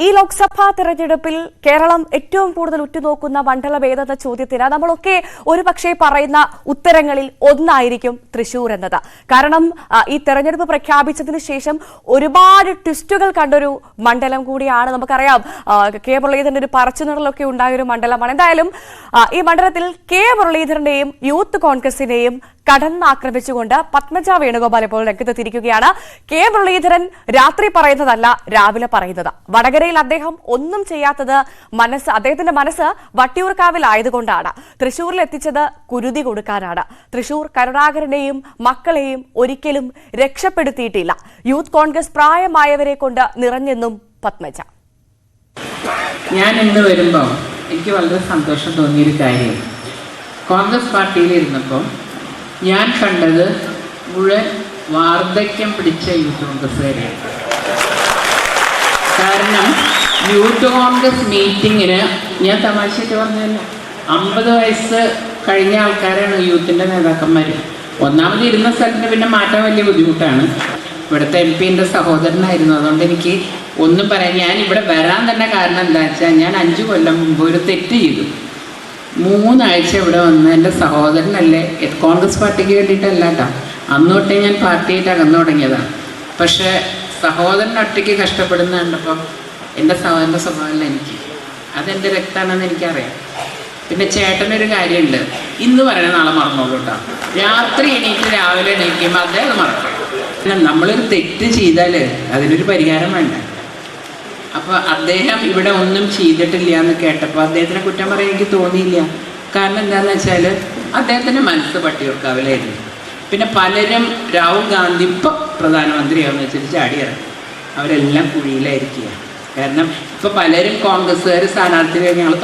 ഈ ലോക്സഭാ തെരഞ്ഞെടുപ്പിൽ കേരളം ഏറ്റവും കൂടുതൽ ഉറ്റുനോക്കുന്ന മണ്ഡലഭേദ ചോദ്യത്തിന് നമ്മളൊക്കെ ഒരുപക്ഷെ പറയുന്ന ഉത്തരങ്ങളിൽ ഒന്നായിരിക്കും തൃശൂർ എന്നത്. കാരണം ഈ തെരഞ്ഞെടുപ്പ് പ്രഖ്യാപിച്ചതിന് ശേഷം ഒരുപാട് ട്വിസ്റ്റുകൾ കണ്ടൊരു മണ്ഡലം കൂടിയാണ്. നമുക്കറിയാം കെ മുരളീധരന്റെ ഒരു പറച്ചുനിടലൊക്കെ ഉണ്ടായൊരു മണ്ഡലമാണ്. എന്തായാലും ഈ മണ്ഡലത്തിൽ കെ മുരളീധരന്റെയും യൂത്ത് കോൺഗ്രസിനെയും കടന്നാക്രമിച്ചുകൊണ്ട് പത്മജ വേണുഗോപാൽ ഇപ്പോൾ രംഗത്തെത്തിയിരിക്കുകയാണ്. കെ മുരളീധരൻ രാത്രി പറയുന്നതല്ല രാവിലെ പറയുന്നത്. വടകരയിൽ അദ്ദേഹം ഒന്നും ചെയ്യാത്തത് അദ്ദേഹത്തിന്റെ മനസ്സ് വട്ടിയൂർക്കാവിലായതുകൊണ്ടാണ്. തൃശൂരിൽ എത്തിച്ചത് കുരുതി കൊടുക്കാനാണ്. തൃശൂർ കരുണാകരനെയും മക്കളെയും ഒരിക്കലും രക്ഷപ്പെടുത്തിയിട്ടില്ല. യൂത്ത് കോൺഗ്രസ് പ്രായമായവരെ കൊണ്ട് നിറഞ്ഞെന്നും പത്മജ. ഞാൻ ഇന്ന് വരുമ്പോൾ എനിക്ക് വളരെ സന്തോഷം തോന്നിയൊരു കാര്യം, കോൺഗ്രസ് പാർട്ടിയിൽ ഇരുന്നപ്പോൾ ഞാൻ കണ്ടത് മുഴുവൻ വാർദ്ധക്യം പിടിച്ച യൂത്ത് കോൺഗ്രസ്സുകാരെയാണ്. കാരണം യൂത്ത് കോൺഗ്രസ് മീറ്റിങ്ങിന് ഞാൻ തമാശയായിട്ട് പറഞ്ഞതല്ല, 50 വയസ്സ് കഴിഞ്ഞ ആൾക്കാരാണ് യൂത്തിൻ്റെ നേതാക്കന്മാർ. ഒന്നാമത് ഇരുന്ന സ്ഥലത്തിന് പിന്നെ മാറ്റാൻ വലിയ ബുദ്ധിമുട്ടാണ്. ഇവിടുത്തെ MP സഹോദരനായിരുന്നു. അതുകൊണ്ട് എനിക്ക് ഒന്നും പറയാം. ഞാൻ ഇവിടെ വരാൻ തന്നെ കാരണം എന്താ വെച്ചാൽ, ഞാൻ 5 കൊല്ലം മുമ്പ് ഒരു തെറ്റ് ചെയ്തു. 3 ആഴ്ച ഇവിടെ വന്ന് എൻ്റെ സഹോദരനല്ലേ, കോൺഗ്രസ് പാർട്ടിക്ക് വേണ്ടിയിട്ടല്ല കേട്ടോ, അന്ന് തൊട്ടേ ഞാൻ പാർട്ടിയായിട്ട് അകന്നു തുടങ്ങിയതാണ്. പക്ഷേ സഹോദരൻ ഒറ്റയ്ക്ക് കഷ്ടപ്പെടുന്ന കണ്ടപ്പം എൻ്റെ സഹോദരൻ്റെ സ്വഭാവമല്ല എനിക്ക്, അതെൻ്റെ രക്തമാണെന്ന് എനിക്കറിയാം. പിന്നെ ചേട്ടനൊരു കാര്യമുണ്ട്, ഇന്ന് പറയണ നാളെ മറന്നോളൂ കേട്ടോ. രാത്രി എണീറ്റ് രാവിലെ എണീക്കുമ്പോൾ അദ്ദേഹം മറക്കും. നമ്മളൊരു തെറ്റ് ചെയ്താൽ അതിനൊരു പരിഹാരം വേണ്ട. അപ്പോൾ അദ്ദേഹം ഇവിടെ ഒന്നും ചെയ്തിട്ടില്ല എന്ന് കേട്ടപ്പോൾ അദ്ദേഹത്തിനെ കുറ്റം പറയാൻ എനിക്ക് തോന്നിയില്ല. കാരണം എന്താണെന്ന് വെച്ചാൽ അദ്ദേഹത്തിൻ്റെ മനസ്സ് വട്ടിയൂർക്കാവിലായിരുന്നു. പിന്നെ പലരും രാഹുൽ ഗാന്ധി ഇപ്പോൾ പ്രധാനമന്ത്രിയാണെന്ന് വെച്ചിട്ട് ചാടിയിറങ്ങി, അവരെല്ലാം കുഴിയിലായിരിക്കുക. കാരണം ഇപ്പോൾ പലരും കോൺഗ്രസ്സുകാർ സ്ഥാനാർത്ഥി ഞങ്ങൾ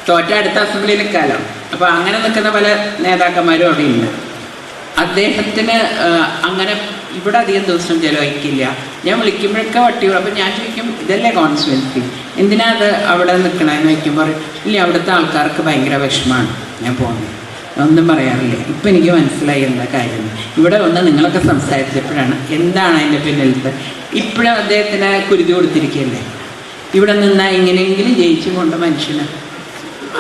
തോറ്റ അടുത്ത അസംബ്ലിയിൽ നിൽക്കാമല്ലോ. അപ്പോൾ അങ്ങനെ നിൽക്കുന്ന പല നേതാക്കന്മാരും അവിടെ ഉണ്ട്. അദ്ദേഹത്തിന് അങ്ങനെ ഇവിടെ അധികം ദിവസം ചിലവഴിക്കില്ല. ഞാൻ വിളിക്കുമ്പോഴൊക്കെ വട്ടിയൂർ. അപ്പോൾ ഞാൻ ചോദിക്കും, ഇതല്ലേ കോൺസ്റ്റിറ്റ്യുവൻസി, എന്തിനാ അത് അവിടെ നിൽക്കണമെന്ന് വയ്ക്കുമ്പോൾ ഇല്ല, അവിടുത്തെ ആൾക്കാർക്ക് ഭയങ്കര വിഷമമാണ് ഞാൻ പോകുന്നത്. ഒന്നും പറയാറില്ല. ഇപ്പം എനിക്ക് മനസ്സിലായി എന്താ കാര്യം. ഇവിടെ വന്ന് നിങ്ങളൊക്കെ സംസാരിച്ചപ്പോഴാണ് എന്താണ് അതിൻ്റെ പിന്നിലത്തെ. ഇപ്പോഴും അദ്ദേഹത്തിന് കുരുതി കൊടുത്തിരിക്കുകയല്ലേ. ഇവിടെ നിന്നാൽ എങ്ങനെയെങ്കിലും ജയിച്ചു കൊണ്ട മനുഷ്യന്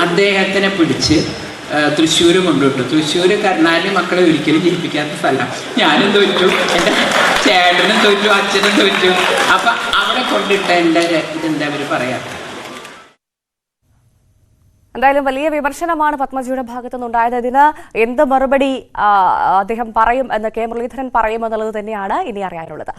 അദ്ദേഹത്തിനെ പിടിച്ച് തൃശ്ശൂർ കൊണ്ടുവിട്ടു. തൃശ്ശൂർ കരുണാകരൻ മക്കളെ ഒരിക്കലും ജയിപ്പിക്കാത്ത സ്ഥലം. ഞാനും തോറ്റു, എൻ്റെ ചേട്ടനും തോറ്റു, അച്ഛനും തോറ്റു. അപ്പം അവിടെ കൊണ്ടിട്ട എൻ്റെ ഇതെന്താ അവർ പറയാത്ത. എന്തായാലും വലിയ വിമർശനമാണ് പത്മജിയുടെ ഭാഗത്തു നിന്നുണ്ടായത്. ഇതിന് എന്ത് മറുപടി അദ്ദേഹം പറയും എന്ന് കെ മുരളീധരൻ പറയുമെന്നുള്ളത് തന്നെയാണ് ഇനി അറിയാനുള്ളത്.